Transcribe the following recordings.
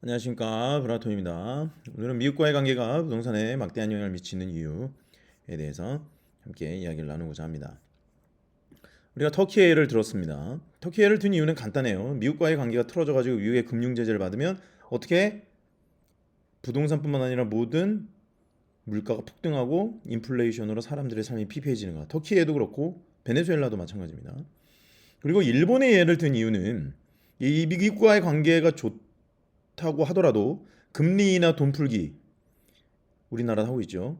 안녕하십니까, 브라톤입니다. 오늘은 미국과의 관계가 부동산에 막대한 영향을 미치는 이유에 대해서 함께 이야기를 나누고자 합니다. 우리가 터키의 예를 들었습니다. 터키의 예를 든 이유는 간단해요. 미국과의 관계가 틀어져가지고 미국의 금융 제재를 받으면 어떻게 부동산뿐만 아니라 모든 물가가 폭등하고 인플레이션으로 사람들의 삶이 피폐해지는가. 터키에도 그렇고 베네수엘라도 마찬가지입니다. 그리고 일본의 예를 든 이유는 이 미국과의 관계가 좋다고 하더라도 금리나 돈 풀기 우리나라 하고 있죠.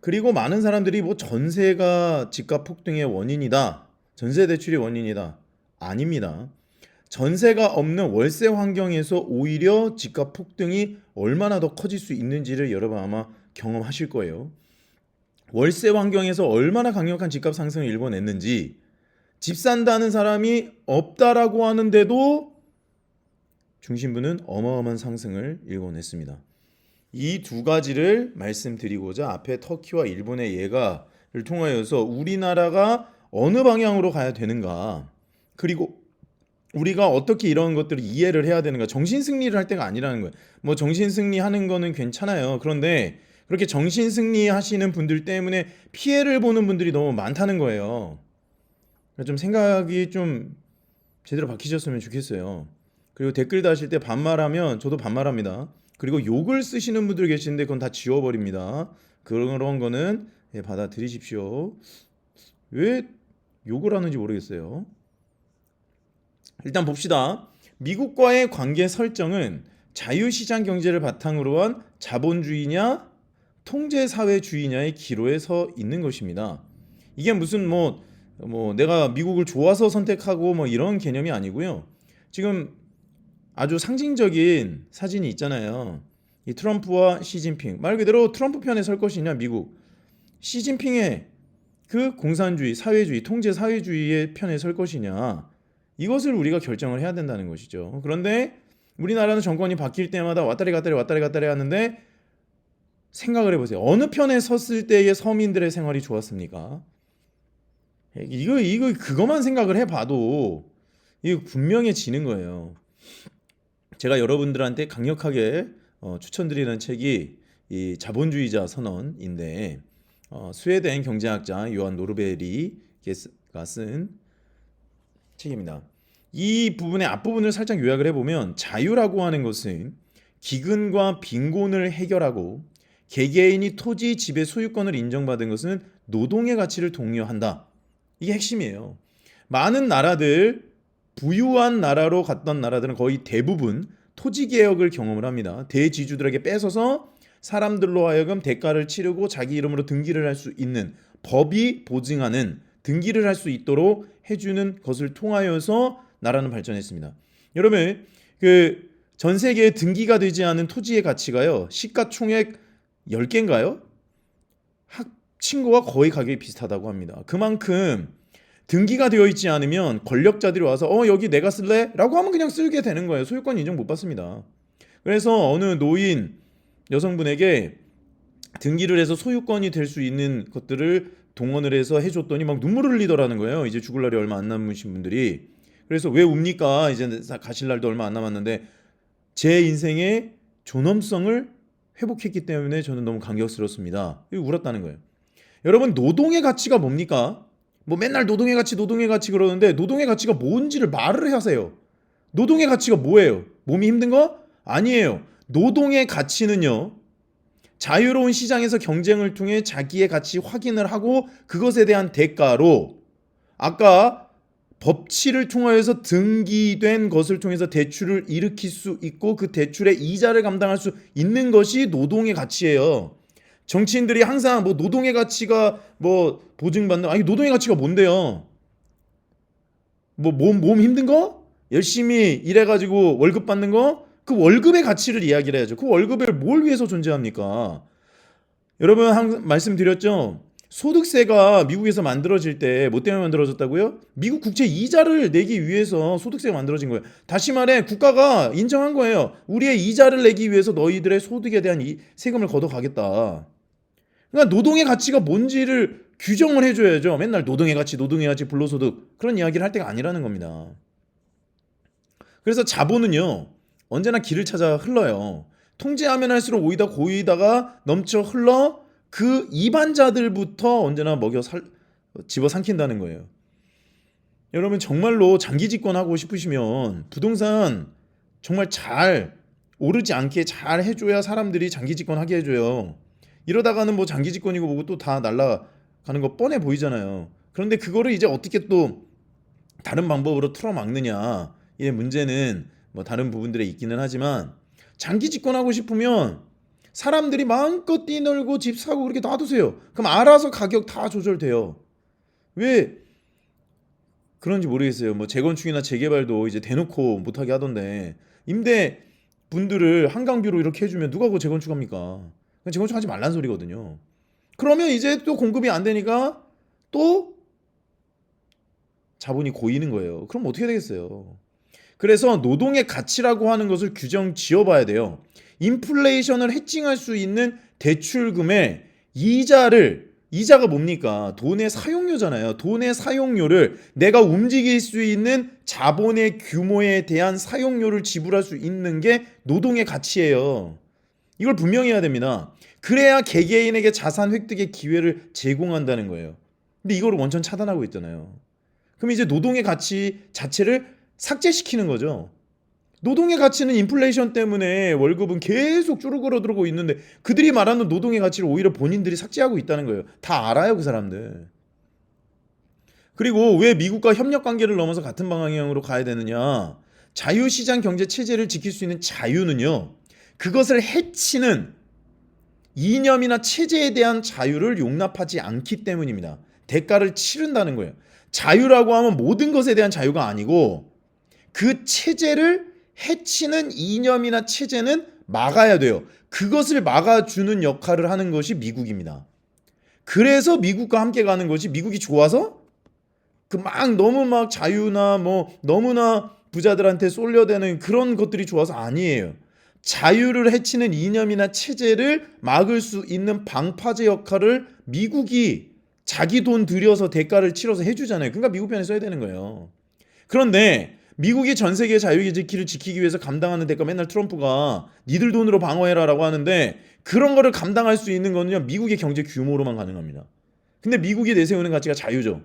그리고 많은 사람들이 뭐 전세가 집값 폭등의 원인이다. 전세 대출이 원인이다. 아닙니다. 전세가 없는 월세 환경에서 오히려 집값 폭등이 얼마나 더 커질 수 있는지를 여러분 아마 경험하실 거예요. 월세 환경에서 얼마나 강력한 집값 상승을 일궈냈는지, 집 산다는 사람이 없다라고 하는데도 중심부는 어마어마한 상승을 일궈냈습니다. 이 두 가지를 말씀드리고자 앞에 터키와 일본의 예가를 통하여서 우리나라가 어느 방향으로 가야 되는가, 그리고 우리가 어떻게 이런 것들을 이해를 해야 되는가. 정신승리를 할 때가 아니라는 거예요. 뭐 정신승리 하는 거는 괜찮아요. 그런데 그렇게 정신승리 하시는 분들 때문에 피해를 보는 분들이 너무 많다는 거예요. 좀 생각이 좀 제대로 바뀌셨으면 좋겠어요. 그리고 댓글 다실 때 반말하면 저도 반말합니다. 그리고 욕을 쓰시는 분들 계시는데 그건 다 지워버립니다. 그런 거는 받아들이십시오. 왜 욕을 하는지 모르겠어요. 일단 봅시다. 미국과의 관계 설정은 자유시장 경제를 바탕으로 한 자본주의냐 통제사회주의냐의 기로에 서 있는 것입니다. 이게 무슨 내가 미국을 좋아서 선택하고 뭐 이런 개념이 아니고요. 지금 아주 상징적인 사진이 있잖아요. 이 트럼프와 시진핑. 말 그대로 트럼프 편에 설 것이냐 미국. 시진핑의 그 공산주의, 사회주의, 통제 사회주의의 편에 설 것이냐. 이것을 우리가 결정을 해야 된다는 것이죠. 그런데 우리나라는 정권이 바뀔 때마다 왔다리 갔다리 하는데 생각을 해보세요. 어느 편에 섰을 때의 서민들의 생활이 좋았습니까? 이거 그것만 생각을 해봐도 이거 분명해지는 거예요. 제가 여러분들한테 강력하게 추천드리는 책이 이 자본주의자 선언인데 스웨덴 경제학자 요한 노르베리가 쓴 책입니다. 이 부분의 앞부분을 살짝 요약을 해보면 자유라고 하는 것은 기근과 빈곤을 해결하고 개개인이 토지 지배 소유권을 인정받은 것은 노동의 가치를 독려한다. 이게 핵심이에요. 많은 나라들, 부유한 나라로 갔던 나라들은 거의 대부분 토지 개혁을 경험을 합니다. 대지주들에게 뺏어서 사람들로 하여금 대가를 치르고 자기 이름으로 등기를 할 수 있는, 법이 보증하는 등기를 할 수 있도록 해주는 것을 통하여서 나라는 발전했습니다. 여러분, 전 세계에 등기가 되지 않은 토지의 가치가요, 시가총액 10개인가요? 합친 거와 거의 가격이 비슷하다고 합니다. 그만큼 등기가 되어 있지 않으면 권력자들이 와서 여기 내가 쓸래? 라고 하면 그냥 쓰게 되는 거예요. 소유권 인정 못 받습니다. 그래서 어느 노인 여성분에게 등기를 해서 소유권이 될 수 있는 것들을 동원을 해서 해줬더니 막 눈물을 흘리더라는 거예요. 이제 죽을 날이 얼마 안 남으신 분들이. 그래서 왜 웁니까? 이제 가실 날도 얼마 안 남았는데 제 인생의 존엄성을 회복했기 때문에 저는 너무 감격스럽습니다. 울었다는 거예요. 여러분, 노동의 가치가 뭡니까? 뭐 맨날 노동의 가치 그러는데 노동의 가치가 뭔지를 말을 하세요. 노동의 가치가 뭐예요? 몸이 힘든 거? 아니에요. 노동의 가치는요, 자유로운 시장에서 경쟁을 통해 자기의 가치 확인을 하고 그것에 대한 대가로 아까 법치를 통하여서 등기된 것을 통해서 대출을 일으킬 수 있고 그 대출의 이자를 감당할 수 있는 것이 노동의 가치예요. 정치인들이 항상 뭐 노동의 가치가 뭐 보증받는, 아니 노동의 가치가 뭔데요? 뭐 몸 힘든 거? 열심히 일해가지고 월급 받는 거? 그 월급의 가치를 이야기를 해야죠. 그 월급을 뭘 위해서 존재합니까? 여러분 항상 말씀드렸죠. 소득세가 미국에서 만들어질 때 뭐 때문에 만들어졌다고요? 미국 국채 이자를 내기 위해서 소득세가 만들어진 거예요. 다시 말해 국가가 인정한 거예요. 우리의 이자를 내기 위해서 너희들의 소득에 대한 세금을 걷어가겠다. 그러니까 노동의 가치가 뭔지를 규정을 해줘야죠. 맨날 노동의 가치, 불로소득 그런 이야기를 할 때가 아니라는 겁니다. 그래서 자본은요, 언제나 길을 찾아 흘러요. 통제하면 할수록 오히려 고이다가 넘쳐 흘러 그 이반자들부터 언제나 집어삼킨다는 거예요. 여러분 정말로 장기 집권하고 싶으시면 부동산 정말 잘 오르지 않게 잘 해줘야 사람들이 장기 집권하게 해줘요. 이러다가는 뭐 장기 집권이고 뭐고 또 다 날아가는 거 뻔해 보이잖아요. 그런데 그거를 이제 어떻게 또 다른 방법으로 틀어막느냐, 이 문제는 뭐 다른 부분들에 있기는 하지만 장기 집권하고 싶으면 사람들이 마음껏 뛰놀고 집 사고 그렇게 놔두세요. 그럼 알아서 가격 다 조절돼요. 왜 그런지 모르겠어요. 뭐 재건축이나 재개발도 이제 대놓고 못하게 하던데 임대 분들을 한강뷰로 이렇게 해주면 누가 그거 재건축합니까? 재건축하지 말란 소리거든요. 그러면 이제 또 공급이 안 되니까 또 자본이 고이는 거예요. 그럼 어떻게 되겠어요? 그래서 노동의 가치라고 하는 것을 규정 지어봐야 돼요. 인플레이션을 해칭할 수 있는 대출금의 이자가 뭡니까? 돈의 사용료잖아요. 돈의 사용료를 내가 움직일 수 있는 자본의 규모에 대한 사용료를 지불할 수 있는 게 노동의 가치예요. 이걸 분명히 해야 됩니다. 그래야 개개인에게 자산 획득의 기회를 제공한다는 거예요. 근데 이거를 원천 차단하고 있잖아요. 그럼 이제 노동의 가치 자체를 삭제시키는 거죠. 노동의 가치는 인플레이션 때문에 월급은 계속 줄어들고 있는데 그들이 말하는 노동의 가치를 오히려 본인들이 삭제하고 있다는 거예요. 다 알아요, 그 사람들. 그리고 왜 미국과 협력 관계를 넘어서 같은 방향으로 가야 되느냐? 자유시장 경제 체제를 지킬 수 있는 자유는요, 그것을 해치는 이념이나 체제에 대한 자유를 용납하지 않기 때문입니다. 대가를 치른다는 거예요. 자유라고 하면 모든 것에 대한 자유가 아니고 그 체제를 해치는 이념이나 체제는 막아야 돼요. 그것을 막아주는 역할을 하는 것이 미국입니다. 그래서 미국과 함께 가는 것이 미국이 좋아서 너무 자유나 너무나 부자들한테 쏠려대는 그런 것들이 좋아서 아니에요. 자유를 해치는 이념이나 체제를 막을 수 있는 방파제 역할을 미국이 자기 돈 들여서 대가를 치러서 해주잖아요. 그러니까 미국 편에 써야 되는 거예요. 그런데 미국이 전 세계 자유의지를 지키기 위해서 감당하는 대가 맨날 트럼프가 니들 돈으로 방어해라 라고 하는데 그런 거를 감당할 수 있는 거는요, 미국의 경제 규모로만 가능합니다. 근데 미국이 내세우는 가치가 자유죠.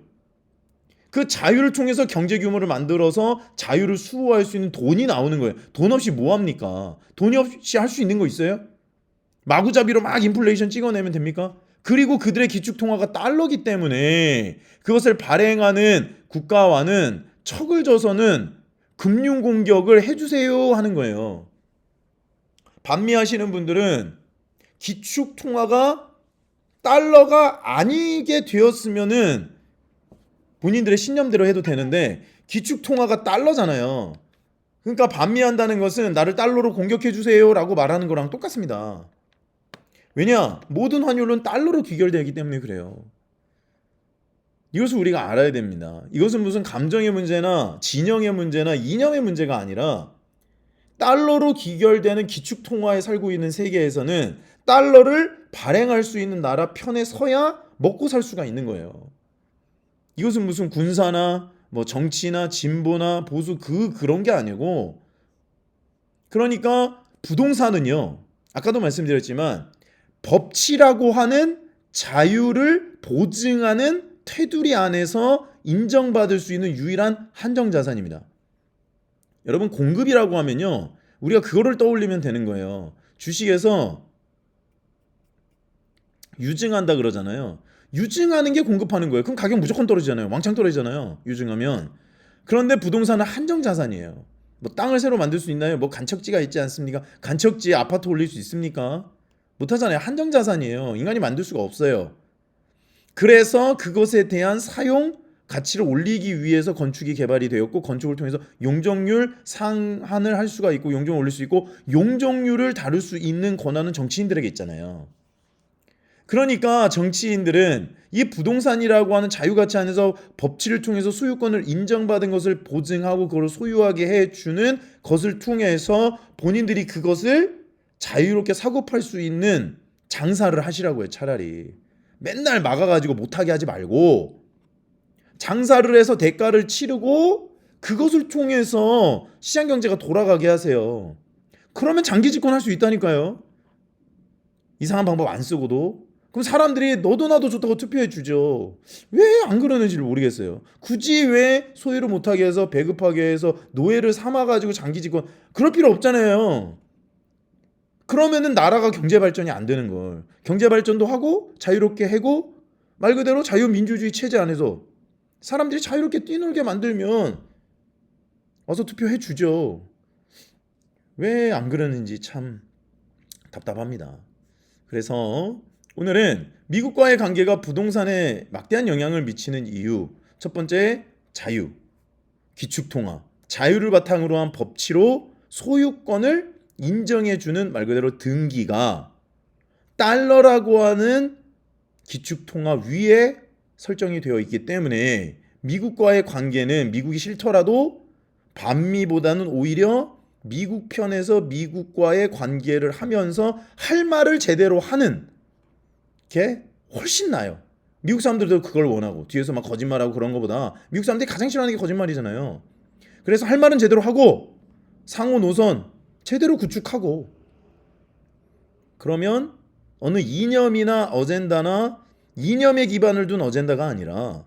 그 자유를 통해서 경제 규모를 만들어서 자유를 수호할 수 있는 돈이 나오는 거예요. 돈 없이 뭐 합니까? 돈이 없이 할 수 있는 거 있어요? 마구잡이로 인플레이션 찍어내면 됩니까? 그리고 그들의 기축통화가 달러기 때문에 그것을 발행하는 국가와는 척을 져서는 금융 공격을 해주세요 하는 거예요. 반미하시는 분들은 기축통화가 달러가 아니게 되었으면은 본인들의 신념대로 해도 되는데 기축통화가 달러잖아요. 그러니까 반미한다는 것은 나를 달러로 공격해주세요 라고 말하는 거랑 똑같습니다. 왜냐? 모든 환율은 달러로 귀결되기 때문에 그래요. 이것을 우리가 알아야 됩니다. 이것은 무슨 감정의 문제나 진영의 문제나 이념의 문제가 아니라 달러로 귀결되는 기축통화에 살고 있는 세계에서는 달러를 발행할 수 있는 나라 편에 서야 먹고 살 수가 있는 거예요. 이것은 무슨 군사나 정치나 진보나 보수 그런 게 아니고, 그러니까 부동산은요, 아까도 말씀드렸지만 법치라고 하는 자유를 보증하는 테두리 안에서 인정받을 수 있는 유일한 한정자산입니다. 여러분, 공급이라고 하면요, 우리가 그거를 떠올리면 되는 거예요. 주식에서 유증한다 그러잖아요. 유증하는 게 공급하는 거예요. 그럼 가격 무조건 떨어지잖아요. 왕창 떨어지잖아요, 유증하면. 그런데 부동산은 한정자산이에요. 땅을 새로 만들 수 있나요? 간척지가 있지 않습니까? 간척지에 아파트 올릴 수 있습니까? 못하잖아요. 한정자산이에요. 인간이 만들 수가 없어요. 그래서 그것에 대한 사용 가치를 올리기 위해서 건축이 개발이 되었고, 건축을 통해서 용적률 상한을 할 수가 있고 용적을 올릴 수 있고, 용적률을 다룰 수 있는 권한은 정치인들에게 있잖아요. 그러니까 정치인들은 이 부동산이라고 하는 자유가치 안에서 법치를 통해서 소유권을 인정받은 것을 보증하고 그걸 소유하게 해주는 것을 통해서 본인들이 그것을 자유롭게 사고팔 수 있는 장사를 하시라고 해요. 차라리 맨날 막아가지고 못하게 하지 말고 장사를 해서 대가를 치르고 그것을 통해서 시장경제가 돌아가게 하세요. 그러면 장기 집권할 수 있다니까요. 이상한 방법 안 쓰고도. 그럼 사람들이 너도 나도 좋다고 투표해 주죠. 왜 안 그러는지를 모르겠어요. 굳이 왜 소유를 못하게 해서 배급하게 해서 노예를 삼아가지고 장기 집권, 그럴 필요 없잖아요. 그러면은 나라가 경제 발전이 안 되는 걸. 경제 발전도 하고 자유롭게 하고 말 그대로 자유민주주의 체제 안에서 사람들이 자유롭게 뛰놀게 만들면 어서 투표해 주죠. 왜 안 그러는지 참 답답합니다. 그래서 오늘은 미국과의 관계가 부동산에 막대한 영향을 미치는 이유, 첫 번째 자유, 기축통화, 자유를 바탕으로 한 법치로 소유권을 인정해주는 말 그대로 등기가 달러라고 하는 기축통화 위에 설정이 되어 있기 때문에 미국과의 관계는 미국이 싫더라도 반미보다는 오히려 미국 편에서 미국과의 관계를 하면서 할 말을 제대로 하는 게 훨씬 나아요. 미국 사람들도 그걸 원하고 뒤에서 막 거짓말하고 그런 것보다 미국 사람들이 가장 싫어하는 게 거짓말이잖아요. 그래서 할 말은 제대로 하고 상호 노선 제대로 구축하고 그러면 어느 이념이나 어젠다나 이념에 기반을 둔 어젠다가 아니라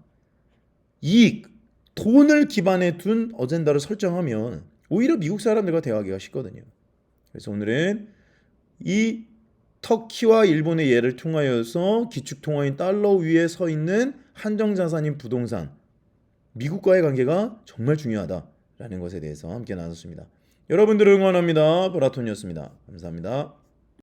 이익, 돈을 기반에 둔 어젠다를 설정하면 오히려 미국 사람들과 대화하기가 쉽거든요. 그래서 오늘은 이 터키와 일본의 예를 통하여서 기축통화인 달러 위에 서 있는 한정자산인 부동산, 미국과의 관계가 정말 중요하다라는 것에 대해서 함께 나눴습니다. 여러분들을 응원합니다. 보라톤이었습니다. 감사합니다.